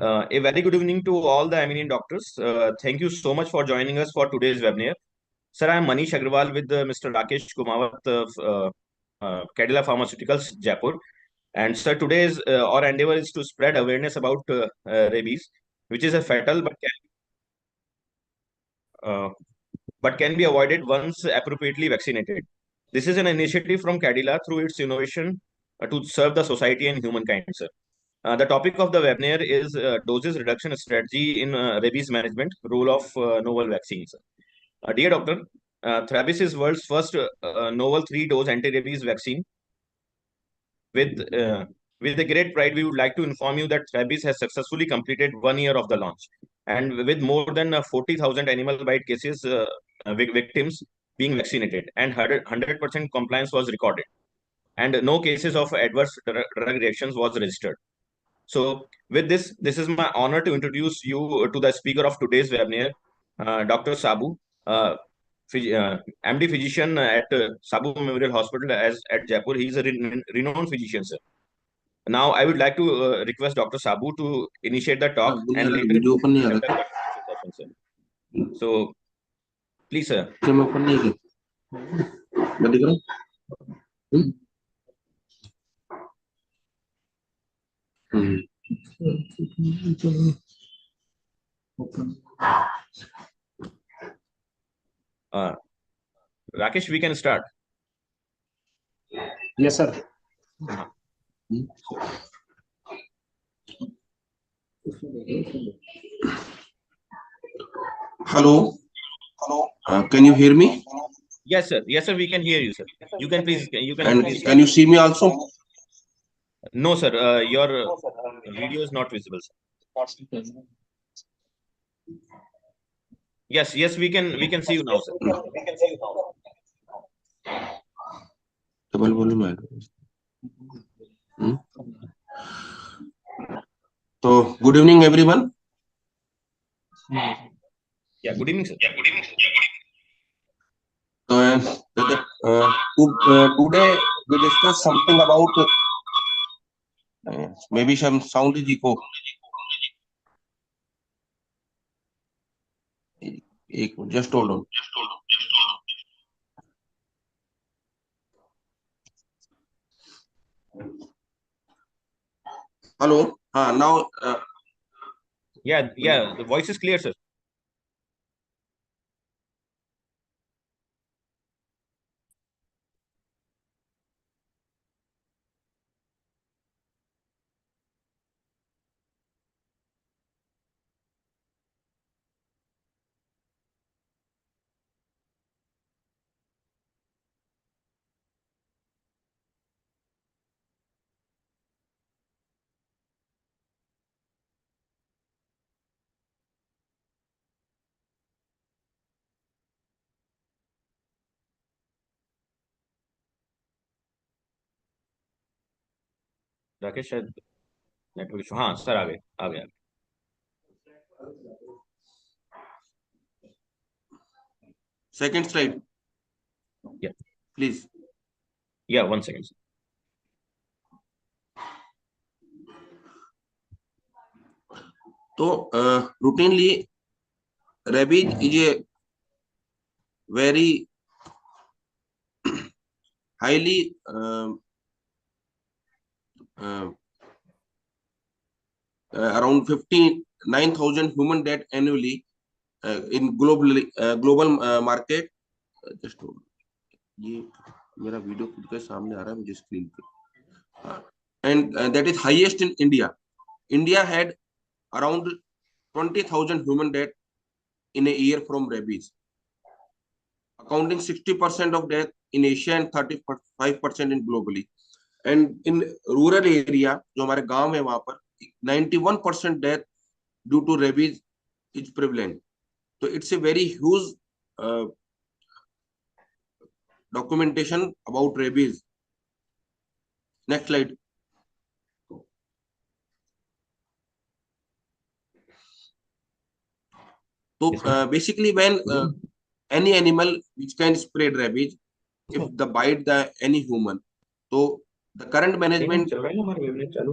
A very good evening to all the eminent doctors. Thank you so much for joining us for today's webinar. Sir, I am Manish Agrawal with Mr. Rakesh Kumawat of Cadila Pharmaceuticals, Jaipur. And sir, today's our endeavor is to spread awareness about rabies, which is a fatal uh, but can be avoided once appropriately vaccinated. This is an initiative from Cadila through its innovation to serve the society and humankind, sir. The topic of the webinar is doses reduction strategy in rabies management, role of novel vaccines. Dear doctor, Thrabis is world's first novel three-dose anti-rabies vaccine. With uh, with a great pride, we would like to inform you that Thrabis has successfully completed 1 year of the launch, and with more than 40,000 animal bite cases victims being vaccinated, and 100% compliance was recorded, and no cases of adverse drug reactions was registered. So, with this, this is my honor to introduce you to the speaker of today's webinar, Dr. Sabu, uh, MD physician at Sabu Memorial Hospital as at Jaipur. He is a renowned physician, sir. Now, I would like to request Dr. Sabu to initiate the talk and later video open नहीं आ conduct रहा the question session, sir. So, please, sir. मैं open नहीं किया मैं दिख रहा हूँ Rakesh, we can start. Yes, sir. Hello. Can you hear me? Yes, sir. Yes, sir. We can hear you, sir. You can please. You can. And please can you see me also? No, sir. Your video is not visible, sir. Yes, yes, we can. We can see you now, sir. Double volume है तो good evening everyone Yeah, good evening, sir. Today we discuss something about maybe some sound is echo. Just hold on. Hello. Now. Yeah, the voice is clear, sir. Rakesh शायद network issue हाँ sir आ गए Second slide. Yeah. Please. Yeah, 1 second. So, routinely, rabies is a very highly around 59,000 human death annually in global market. Just ये मेरा video खुद के सामने आ रहा है मुझे स्क्रीन पे and that is highest in India. India had around 20,000 human death in a year from rabies, accounting 60% of death in Asia and 35% in globally. And in rural area, जो हमारे गांव है वहां पर 91% death due to rabies is prevalent. So it's a very huge documentation about rabies. Next slide. So basically, when any animal which can spread rabies, if the bite any human, so the current management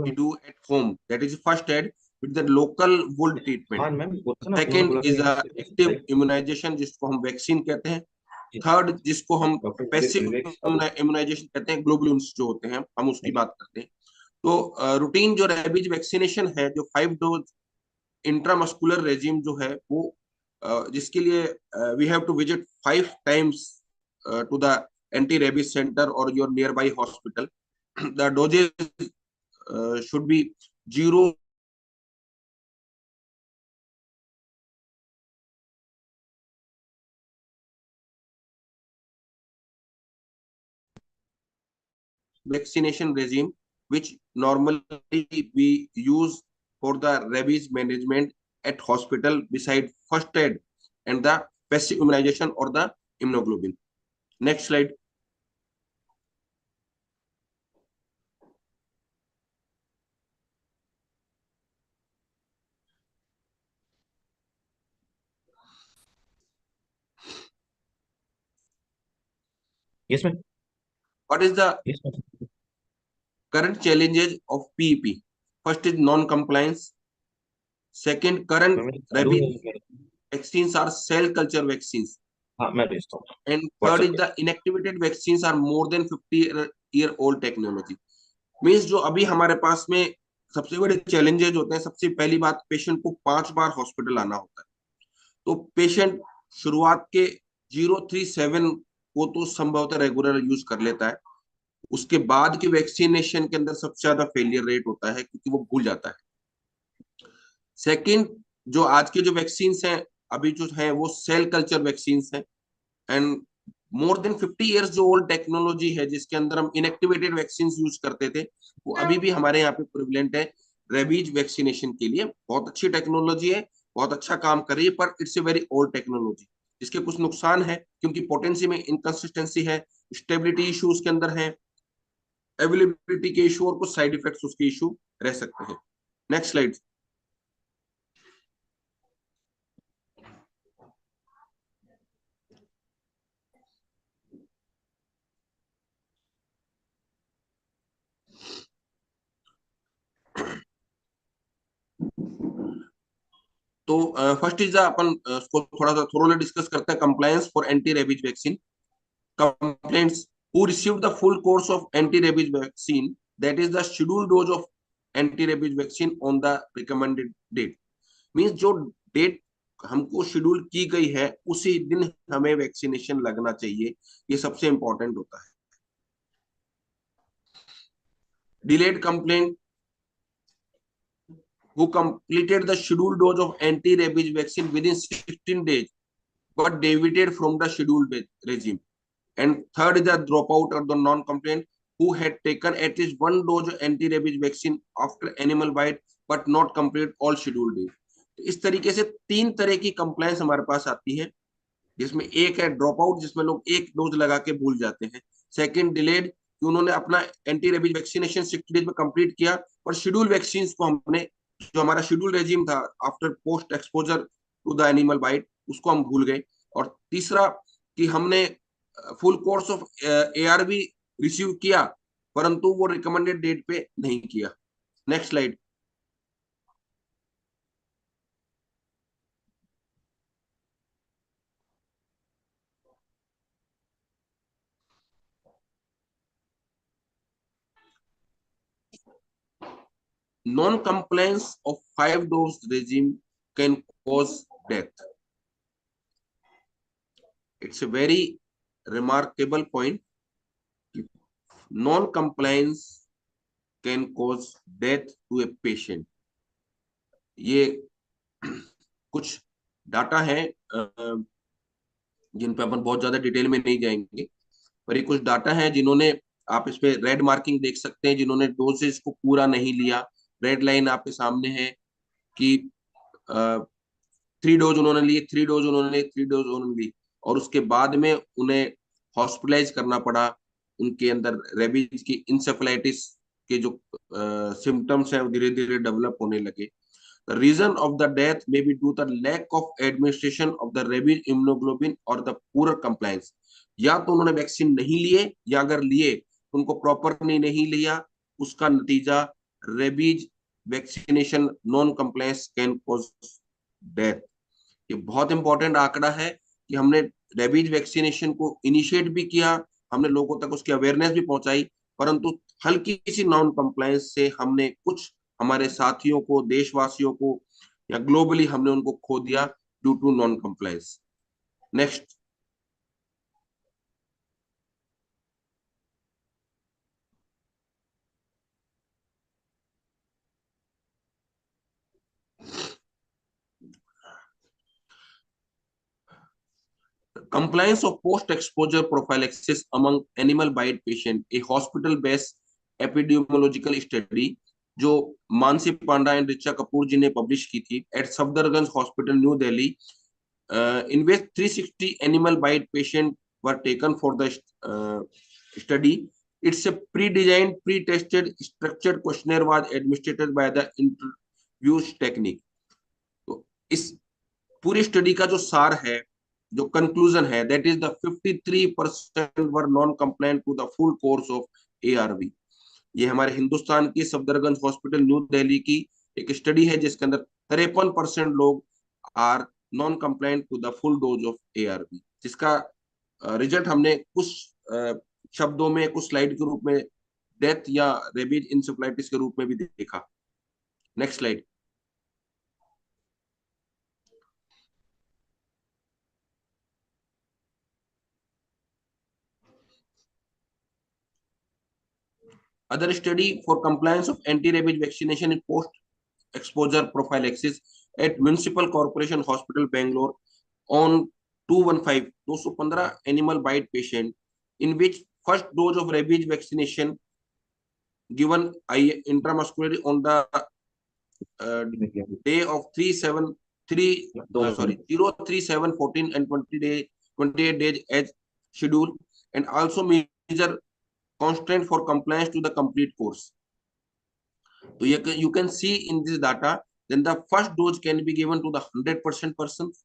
we do at home, that is first aid. with the local wool treatment. हाँ ma'am बोला ना, Second बोला is a active था immunization जिसको हम vaccine कहते हैं. Third जिसको हम पैसिव डॉक्टर इम्यूनाइजेशन कहते हैं, ग्लोबुलिन्स जो होते हैं हम उसकी बात करते हैं. तो रूटीन जो रेबीज वैक्सीनेशन है, जो 5 डोज इंट्रामस्कुलर रेजिम जो है वो जिसके लिए we have to visit 5 times to the anti rabies centre or your nearby hospital. The doses should be 0 vaccination regime which normally we use for the rabies management at hospital beside first aid and the passive immunization or the immunoglobulin. Next slide. Yes ma'am. What is the yes ma'am. current challenges of PEP? First is non-compliance. Second, current rabies vaccines are cell culture vaccines. हाँ मैं भेजता हूँ. And third is the inactivated vaccines are more than 50-year old technology. Means जो अभी हमारे पास में सबसे बड़े चैलेंजेस होते हैं, सबसे पहली बात, पेशेंट को 5 बार हॉस्पिटल आना होता है. तो पेशेंट शुरुआत के 037 को तो संभवतः रेगुलर यूज कर लेता है. उसके बाद की वैक्सीनेशन के अंदर सबसे ज्यादा फेलियर रेट होता है क्योंकि वो भूल जाता है. सेकंड, जो आज के जो वैक्सीन हैं अभी जो है वो सेल कल्चर वैक्सीन हैं. एंड मोर देन 50 इयर्स जो ओल्ड टेक्नोलॉजी है जिसके अंदर हम इनएक्टिवेटेड वैक्सीन यूज करते थे, वो अभी भी हमारे यहाँ पे प्रिवलेंट है रेबीज वैक्सीनेशन के लिए. बहुत अच्छी टेक्नोलॉजी है, बहुत अच्छा काम कर रही है, पर it's a very old technology. इसके कुछ नुकसान है क्योंकि पोटेंसी में इनकंसिस्टेंसी है, स्टेबिलिटी इशू उसके अंदर है, अवेलेबिलिटी के इशू और कुछ साइड इफेक्ट्स उसके इशू रह सकते हैं. Next slide. तो फर्स्ट इज अपन उसको थोड़ा सा थोरोली डिस्कस करते हैं. Compliance for anti rabies vaccine. Complaints who receive the full course of anti rabies vaccine, that is the schedule dose of anti rabies vaccine on the recommended date. Means जो date हमको schedule की गई है उसी दिन हमें vaccination लगना चाहिए. ये सबसे इंपॉर्टेंट होता है. Delayed complaint who completed the scheduled dose of anti-rabies vaccine within 16 days but deviated from the scheduled regime. And third is the dropout or the non-compliant who had taken at least 1 dose of anti-rabies vaccine after animal bite but not complete all scheduled days. इस तरीके से 3 तरह की compliance हमारे पास आती है, जिसमें एक है ड्रॉप आउट, जिसमें लोग एक डोज लगा के भूल जाते हैं. सेकंड, डिलेड, कि उन्होंने अपना एंटी रेबीज वैक्सीनेशन 60 डेज में कंप्लीट किया पर शेड्यूल वैक्सीन को हमने, जो हमारा शेड्यूल रेजिम था after post exposure to the animal bite, उसको हम भूल गए. और तीसरा कि हमने full course of ARV receive किया परंतु वो रिकमेंडेड डेट पे नहीं किया. Next slide. Non-compliance of 5-dose regime can cause death. It's a very remarkable point. Non-compliance can cause death to a patient. ये कुछ डाटा है जिन पे अपन बहुत ज्यादा डिटेल में नहीं जाएंगे, पर ये कुछ डाटा है जिन्होंने, आप इस पे रेड मार्किंग देख सकते हैं, जिन्होंने डोजेज को पूरा नहीं लिया. रेड लाइन आपके सामने है कि 3 डोज उन्होंने लिए, 3 डोज उन्होंने लिए, 3 डोज उन्होंने ली और उसके बाद में उन्हें हॉस्पिटलाइज करना पड़ा. उनके अंदर रेबीज की इंसेफेलाइटिस के जो सिम्टम्स हैं वो धीरे धीरे डेवलप होने लगे. The reason of the death may be due to the lack of administration of the rabies immunoglobulin or the poor compliance. या तो उन्होंने वैक्सीन नहीं लिए या अगर लिए उनको प्रॉपर नहीं लिया, उसका नतीजा rabies vaccination non compliance can cause death. ये बहुत इंपॉर्टेंट आंकड़ा है कि हमने रेबीज वैक्सीनेशन को इनिशिएट भी किया, हमने लोगों तक उसकी अवेयरनेस भी पहुंचाई, परंतु हल्की सी नॉन कंप्लायंस से हमने कुछ हमारे साथियों को, देशवासियों को या ग्लोबली हमने उनको खो दिया due to non compliance. Next. Compliance of post-exposure prophylaxis among animal bite patient, a hospital-based epidemiological study जो मानसी पांडा एंड रिचा कपूर जी ने पब्लिश की थी at Safdarjung hospital New Delhi, in which 360 animal bite patient were taken for the study. It's a pre-designed, pre-tested, structured questionnaire was administered by the interview technique. तो इस पूरी study का जो सार है, जो कंक्लूजन है, that is the 53% were non compliant to the full course of ARV। ये हमारे हिंदुस्तान की सफदरगंज हॉस्पिटल न्यू दिल्ली की एक स्टडी है जिसके अंदर 53% लोग are non compliant to the full dose of ARV, जिसका रिजल्ट हमने कुछ शब्दों में, कुछ स्लाइड के रूप में डेथ या रेबीज इंसेफ्लाइटिस के रूप में भी देखा। Next slide. Other study for compliance of anti-rabies vaccination in post-exposure prophylaxis at Municipal Corporation Hospital, Bangalore, on 215 animal bite patient, in which first dose of rabies vaccination given intramuscularly on the day of 03714 and 28 days as scheduled, and also measure constant for compliance to the complete course. So you can see in this data, then the first dose can be given to the 100% persons,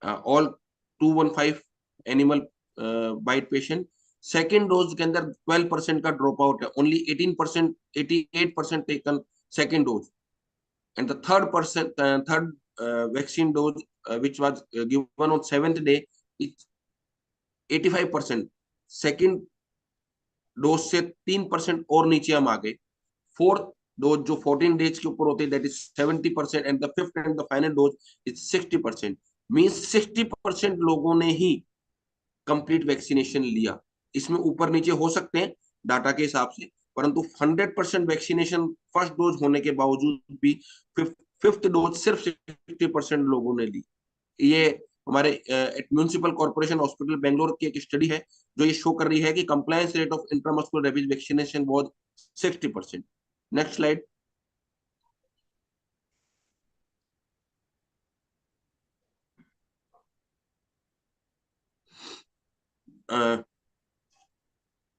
all 215 animal bite patient. Second dose के अंदर 12% का drop out है, only 18%, 88% taken second dose, and the third vaccine dose which was given on 7th day is 85%. Second dose से 3% और नीचे हम आ गए। Fourth dose जो 14 डेज के ऊपर होते हैं, that is 70%, and the fifth and the final dose is 60%। Means 60% लोगों ने ही कंप्लीट वैक्सीनेशन लिया। इसमें ऊपर नीचे हो सकते हैं डाटा के हिसाब से, परंतु 100% वैक्सीनेशन फर्स्ट डोज होने के बावजूद भी फिफ्थ डोज सिर्फ 60% लोगों ने ली। ये हमारे म्युनिसिपल कॉर्पोरेशन हॉस्पिटल बेंगलोर की एक स्टडी है जो ये शो कर रही है कि compliance rate of intramuscular rabies vaccination was 60%। Next slide.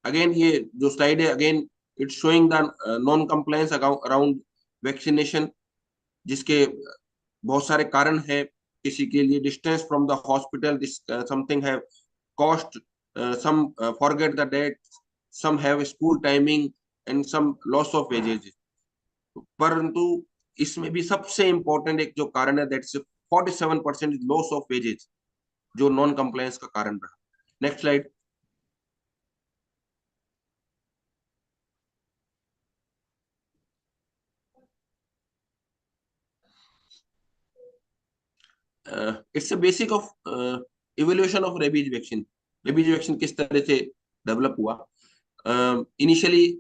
Again ये जो स्लाइड है, again it's showing the non compliance around vaccination, जिसके बहुत सारे कारण है। किसी के लिए distance from the hospital, something है cost, some forget the date, some have school timing and some loss of wages। परंतु इसमें भी सबसे इंपॉर्टेंट एक जो कारण है, दैट्स 47% लॉस ऑफ वेजेज, जो नॉन कंप्लायंस का कारण रहा। Next slide. It's a basic of evolution of rabies vaccine. Rabies vaccine किस तरह से डेवलप हुआ? इनिशियली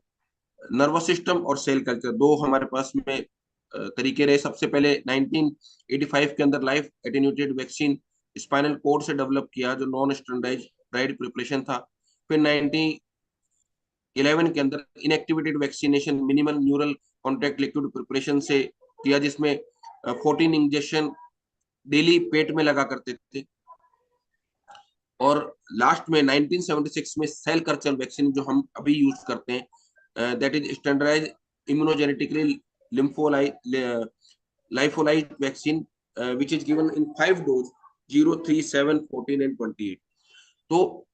नर्वस सिस्टम और सेल कल्चर दो हमारे पास में तरीके रहे। सबसे पहले 1985 के अंदर life attenuated vaccine spinal cord से डेवलप किया, जो नॉन स्टैंडर्डाइज्ड प्रिपरेशन था। फिर 1911 के अंदर inactivated vaccination minimal neural contact liquid preparation से किया, जिसमें 14 इंजेक्शन डेली पेट में लगा करते थे। और लास्ट में 1976 में सेल कल्चर वैक्सीन जो हम अभी यूज करते हैं, that is standardized immunogenetically lympholyte vaccine, which is given in 5 dose 0, 3, 7, 14 and 28। तो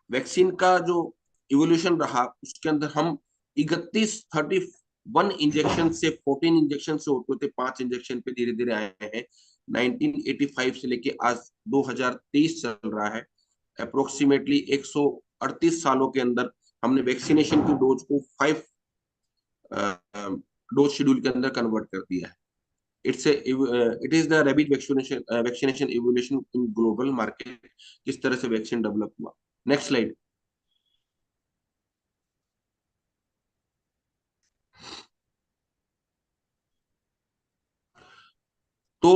वैक्सीन का जो इवोल्यूशन रहा, उसके अंदर हम 31 1 इंजेक्शन से 14 इंजेक्शन से होते होते 5 इंजेक्शन पे धीरे धीरे आए हैं। 1985 से लेके आज 2023 चल रहा है। अप्रोक्सीमेटली 138 सालों के अंदर हमने वैक्सीनेशन की डोज को 5 डोज शेड्यूल के अंदर कन्वर्ट कर दिया है। It is the rabid vaccination evolution in global market. किस तरह से वैक्सीन डेवलप हुआ। Next slide. तो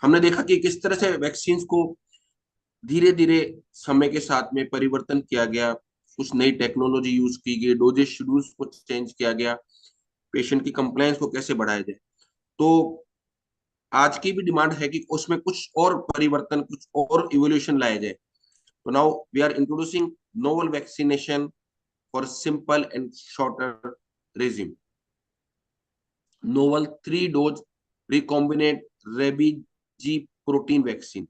हमने देखा कि किस तरह से वैक्सीन को धीरे धीरे समय के साथ में परिवर्तन किया गया, कुछ नई टेक्नोलॉजी यूज की गई, डोजेज शेड्यूल्स को चेंज किया गया, पेशेंट की कंप्लायंस को कैसे बढ़ाया जाए। तो आज की भी डिमांड है कि उसमें कुछ और परिवर्तन, कुछ और इवोल्यूशन लाया जाए। तो now we are introducing novel vaccination for simple and shorter regime. Novel 3-dose recombinant rabies G protein vaccine.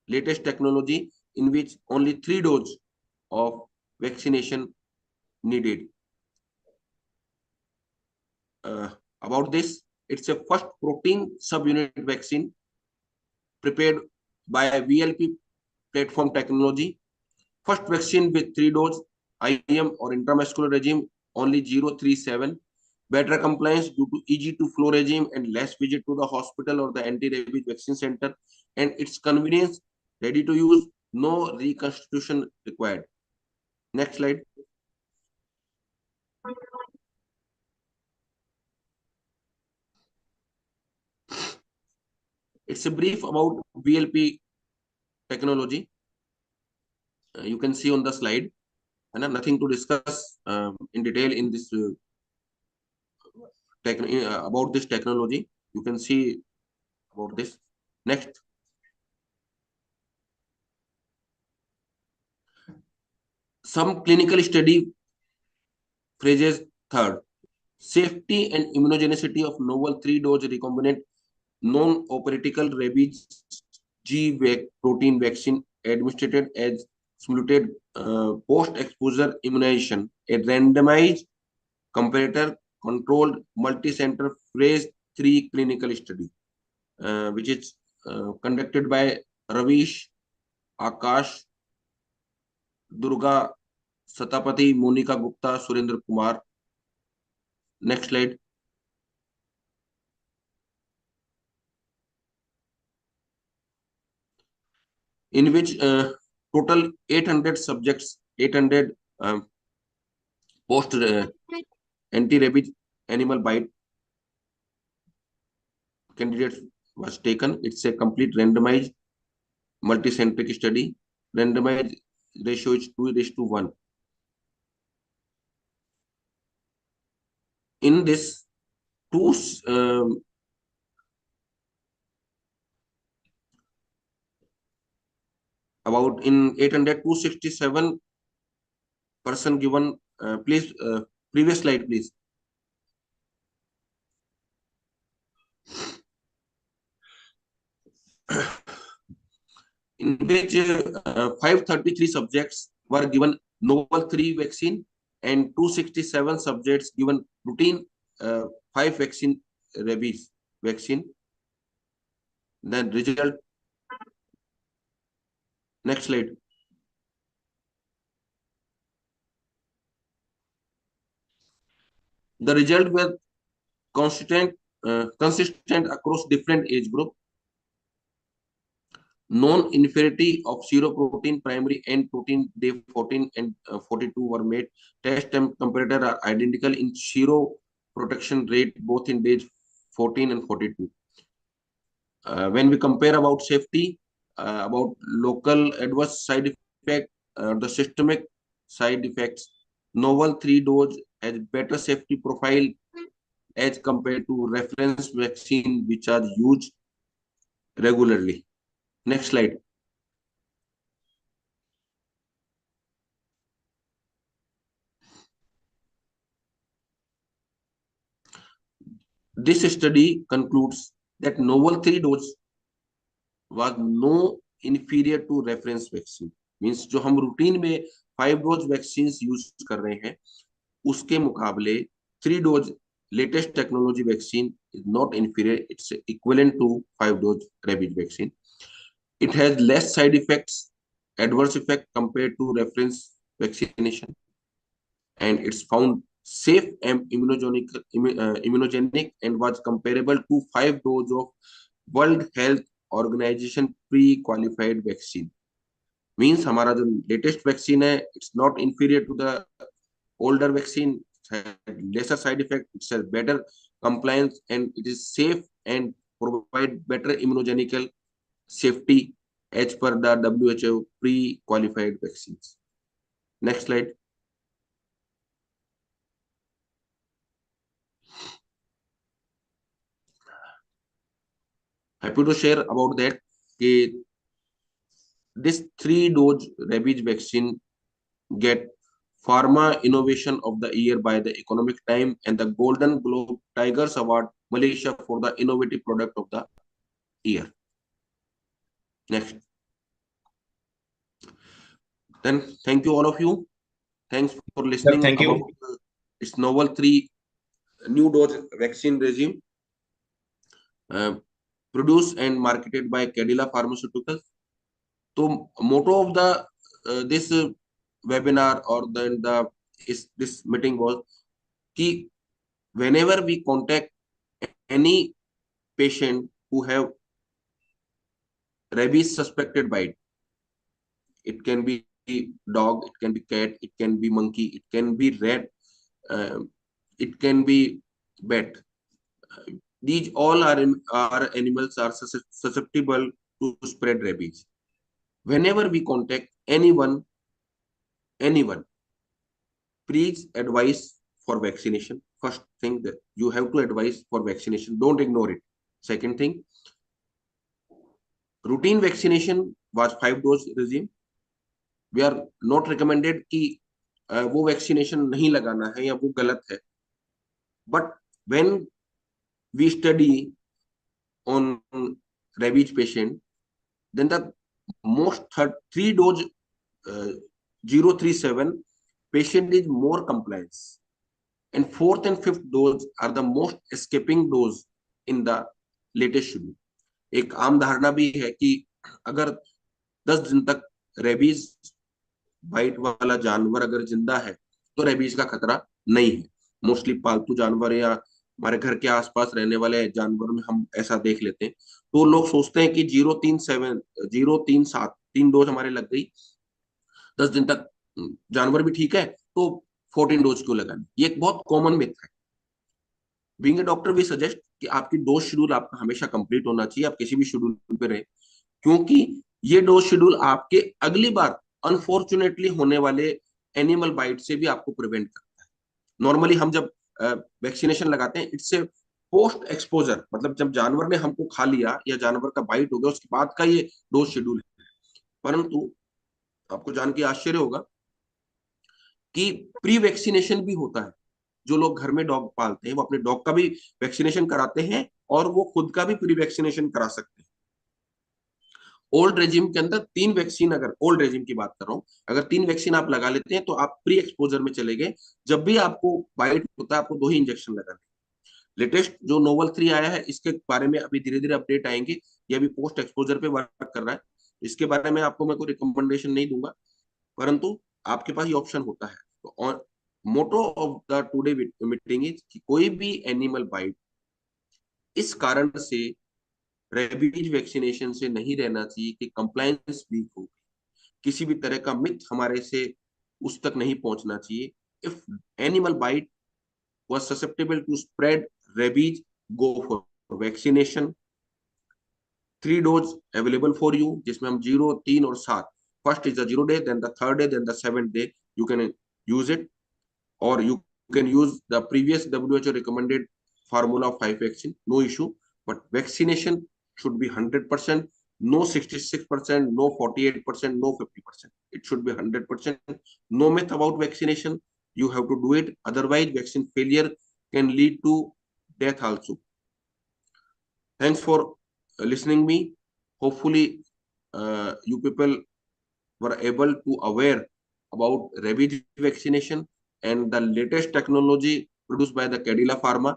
Latest technology in which only 3 doses of vaccination needed. About this, it's a first protein subunit vaccine prepared by a VLP platform technology. First vaccine with 3 doses IM or intramuscular regime, only 037. Better compliance due to easy to flow regime and less visit to the hospital or the anti-rabies vaccine center, and its convenience, ready to use, no reconstitution required. Next slide. It's a brief about VLP technology. You can see on the slide, and nothing to discuss in detail in this about this technology. You can see about this. Next. Some clinical study phrases. Third, safety and immunogenicity of novel 3-dose recombinant non-operatical rabies G protein vaccine administered as simulated post-exposure immunization, a randomized comparator controlled multi-center phase 3 clinical study, which is conducted by Ravish, Akash, Durga Satapathy, Monica Gupta, Surendra Kumar. Next slide. In which total 800 subjects, 800 post anti-rabies animal bite candidates was taken. It's a complete randomized multicentric study. Randomized ratio is 2:1. In this, two about in 800, 267 person given. Please, previous slide, please. In which 533 subjects were given novel 3 vaccine and 267 subjects given routine 5 vaccine rabies vaccine. Then result. Next slide. The result were consistent across different age group. Non-inferiority of seroprotein primary and protein day 14 and 42 were made. Test and comparator are identical in seroprotection rate both in days 14 and 42. When we compare about safety, about local adverse side effect, the systemic side effects, novel 3-dose has better safety profile as compared to reference vaccine which are used regularly. Next slide. This study concludes that novel 3-dose was no inferior to reference vaccine. Means जो हम routine में 5 dose vaccine use कर रहे हैं उसके मुकाबले 3-dose latest technology vaccine is not inferior. It's equivalent to 5-dose rabies vaccine. It has less side effects, adverse effect compared to reference vaccination, and it's found safe and immunogenic and was comparable to 5 doses of World Health Organization pre-qualified vaccine. Means हमारा जो latest vaccine है, it's not inferior to the older vaccine. It has lesser side effect, it has better compliance, and it is safe and provide better immunogenical safety as per the WHO pre-qualified vaccines. Next slide. Happy to share about that. This 3-dose rabies vaccine get Pharma Innovation of the Year by the Economic Times and the Golden Globe Tigers Award Malaysia for the Innovative Product of the Year. Next. Then thank you all of you. Thanks for listening. Thank you. About its novel 3 new dose vaccine regime produced and marketed by Cadila Pharmaceuticals. So motto of the this webinar or then this meeting was कि whenever we contact any patient who have rabies suspected bite, it can be dog, it can be cat, it can be monkey, it can be rat, it can be bat. These all are animals are susceptible to spread rabies. Whenever we contact anyone, please advise for vaccination. First thing, that you have to advise for vaccination. Don't ignore it. Second thing, routine vaccination was 5-dose regime. We are not recommended कि वो vaccination नहीं लगाना है या वो गलत है. But when we study on rabies patient, then the most 3-dose 037 patient is more compliance, and 4th and 5th dose are the most escaping dose in the latest schedule. एक आम धारणा भी है कि अगर 10 दिन तक रेबीज बाइट वाला जानवर अगर जिंदा है तो रेबीज का खतरा नहीं है. मोस्टली पालतू जानवर या हमारे घर के आसपास रहने वाले जानवरों में हम ऐसा देख लेते हैं. तो लोग सोचते हैं कि 037 3 डोज हमारे लग गई, 10 दिन तक जानवर भी ठीक है, तो 14 डोज क्यों लगानी. ये एक बहुत कॉमन मिथ है. Being a doctor V suggest कि आपकी डोज शेड्यूल आपका हमेशा कंप्लीट होना चाहिए. आप किसी भी शेड्यूल पे रहे, क्योंकि ये डोज शेड्यूल आपके अगली बार अनफॉर्चुनेटली होने वाले एनिमल बाइट से भी आपको प्रिवेंट करता है. नॉर्मली हम जब वैक्सीनेशन लगाते हैं, इट्स पोस्ट एक्सपोजर, मतलब जब जानवर ने हमको खा लिया या जानवर का बाइट हो गया उसके बाद का ये डोज शेड्यूल है. परंतु आपको जान के आश्चर्य होगा कि प्री वैक्सीनेशन भी होता है. जो लोग घर में डॉग पालते हैं वो अपने डॉग का भी वैक्सीनेशन कराते हैं और वो खुद का भी प्री वैक्सीनेशन करा सकते हैं. ओल्ड रेजिम के अंदर 3 वैक्सीन, अगर ओल्ड रेजिम की बात कर रहा हूं, अगर 3 वैक्सीन आप लगा लेते हैं तो आप प्री एक्सपोजर में चले गए. जब भी आपको बाइट होता है आपको 2 ही इंजेक्शन लगाने. लेटेस्ट जो नोवल 3 आया है इसके बारे में अभी धीरे धीरे अपडेट आएंगे. ये अभी पोस्ट एक्सपोजर पे वर्क कर रहा है. इसके बारे में आपको मैं कोई रिकमेंडेशन नहीं दूंगा, परंतु आपके पास ये ऑप्शन होता है. तो motto of the today meeting is कि कोई भी एनिमल बाइट इस कारण से रेबीज वैक्सीनेशन से नहीं रहना चाहिए कि कंप्लायंस वीक हो, किसी भी तरह का मिथ हमारे से उस तक नहीं पहुंचना चाहिए. If animal bite was susceptible to spread rabies, go for vaccination. 3 dose available for you, जिसमें हम 0, 3 और 7. First is the 0 day, then the 3rd day, then the 7th day. You can use it, or you can use the previous WHO recommended formula of 5 vaccine. No issue, but vaccination should be 100%. No 66%, no 48%, no 50%. It should be 100%. No myth about vaccination. You have to do it, otherwise vaccine failure can lead to death also. Thanks for listening me. Hopefully you people were able to aware about rabies vaccination and the latest technology produced by the Cadila Pharma.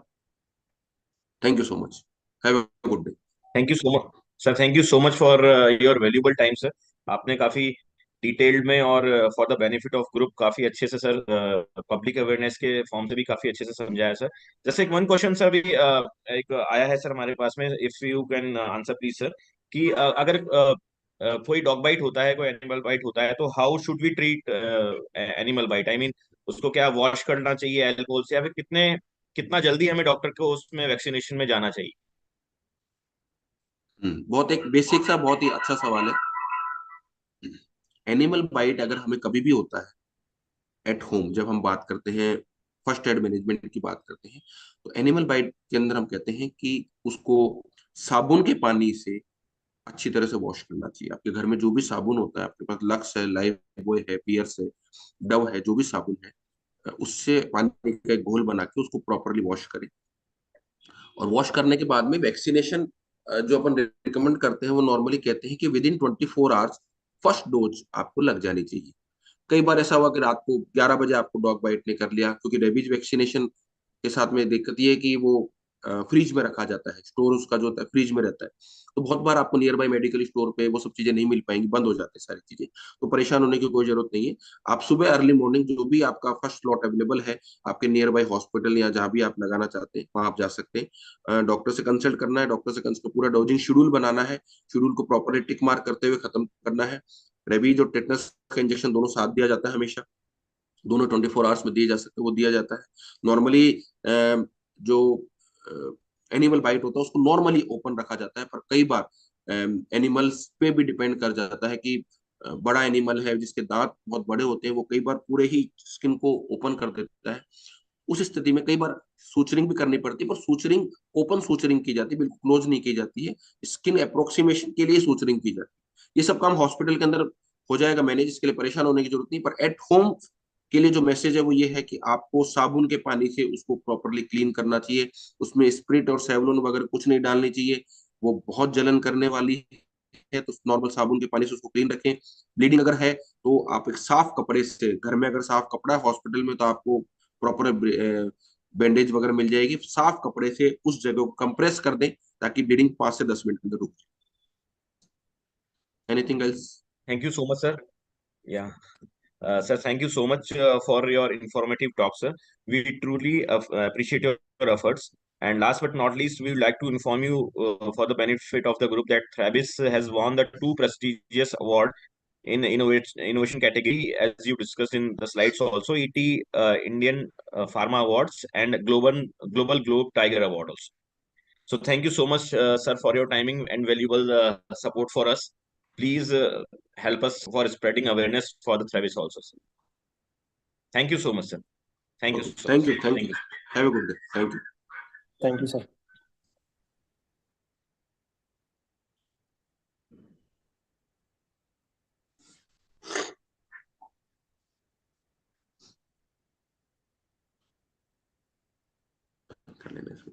Thank you so much. Have a good day. Thank you so much sir, thank you so much for your valuable time sir. आपने काफी detailed में और for the benefit of group काफी अच्छे से sir, public awareness के form से भी काफी अच्छे से समझाया सर। जैसे एक वन क्वेश्चन सर अभी एक आया है सर हमारे पास में, if you can answer please sir, कि अगर कोई डॉग बाइट होता है, कोई एनिमल बाइट होता है, तो how should we treat animal bite? I mean उसको क्या वॉश करना चाहिए अल्कोहल से, या फिर कितना जल्दी हमें डॉक्टर को उसमें वैक्सीनेशन में जाना चाहिए? बहुत एक बेसिक सा बहुत ही अच्छा सवाल है। एनिमल बाइट अगर हमें कभी भी होता है एट होम, जब हम बात करते हैं फर्स्ट एड मैनेजमेंट की बात करते हैं, तो एनिमल बाइट के अंदर हम कहते हैं कि उसको साबुन के पानी से अच्छी तरह से वॉश करना चाहिए। आपके घर में जो भी साबुन होता है, आपके पास लक्स है, लाइफ बॉय है, पियर्स है, डव है, जो भी साबुन है, उससे पानी का एक घोल बना के उसको प्रॉपरली वॉश करें। और वॉश करने के बाद में वैक्सीनेशन जो अपन रिकमेंड करते हैं, वो नॉर्मली कहते हैं कि with in 24 hours first dose आपको लग जानी चाहिए। कई बार ऐसा हुआ कि रात को 11 बजे आपको डॉग बाइट ने कर लिया, क्योंकि रेबीज वैक्सीनेशन के साथ में दिक्कत ये है कि वो फ्रीज में रखा जाता है, स्टोर उसका जो होता है फ्रीज में रहता है। तो बहुत बार आपको नियर बाई मेडिकल स्टोर पे वो सब चीजें नहीं मिल पाएंगी, बंद हो जाते हैं सारी चीजें। तो परेशान होने की कोई जरूरत नहीं है। आप सुबह अर्ली मॉर्निंग जो भी आपका फर्स्ट स्लॉट अवेलेबल है आपके नियर बाई हॉस्पिटल या जहां भी आप लगाना चाहते हैं, वहां आप जा सकते हैं। डॉक्टर से कंसल्ट करना है, डॉक्टर से कंसल्ट पूरा डोजिंग शेड्यूल बनाना है, शेड्यूल को प्रॉपरली टिक मार्क करते हुए खत्म करना है। रेबीज और टेटनस का इंजेक्शन दोनों साथ दिया जाता है हमेशा, दोनों 24 आवर्स में दिए जा सकते हैं, वो दिया जाता है। नॉर्मली जो एनिमल बाइट होता है उसको नॉर्मली ओपन रखा जाता है, पर कई बार एनिमल्स पे भी डिपेंड कर जाता है कि बड़ा एनिमल है जिसके दांत बहुत बड़े होते हैं, वो कई बार पूरे ही स्किन को ओपन कर देता है। उस स्थिति में कई बार सूचरिंग भी करनी पड़ती है, पर सूचरिंग ओपन सूचरिंग की जाती है, बिल्कुल क्लोज नहीं की जाती है। स्किन अप्रोक्सीमेशन के लिए सूचरिंग की जाती है। ये सब काम हॉस्पिटल के अंदर हो जाएगा मैनेज, इसके लिए परेशान होने की जरूरत नहीं। पर एट होम के लिए जो मैसेज है वो ये है कि आपको साबुन के पानी से उसको प्रॉपरली क्लीन करना चाहिए। उसमें स्प्रिट और सेवलोन वगैरह कुछ नहीं डालनी चाहिए, वो बहुत जलन करने वाली है। तो नॉर्मल साबुन के पानी से उसको क्लीन रखें। ब्लीडिंग अगर है तो आप एक साफ कपड़े से, घर में अगर साफ कपड़ा है, हॉस्पिटल में तो आपको प्रॉपर बैंडेज वगैरह मिल जाएगी, साफ कपड़े से उस जगह को कंप्रेस कर दें ताकि ब्लीडिंग 5 से 10 मिनट के अंदर रुक जाए। Anything else? Thank you so much sir. या sir, thank you so much for your informative talk, sir. We truly appreciate your efforts. And last but not least, we would like to inform you, for the benefit of the group, that Thrabis has won the two prestigious award in innovation category, as you discussed in the slides also, ET Indian Pharma Awards and Global Globe Tiger Award also. So thank you so much, sir, for your timing and valuable support for us. Please help us for spreading awareness for the Travis also, sir. Thank you so much, sir. Thank you okay, so thank much. You, thank Thank you. you. Have a good day. Thank you. Thank you sir. कर लेना इसको।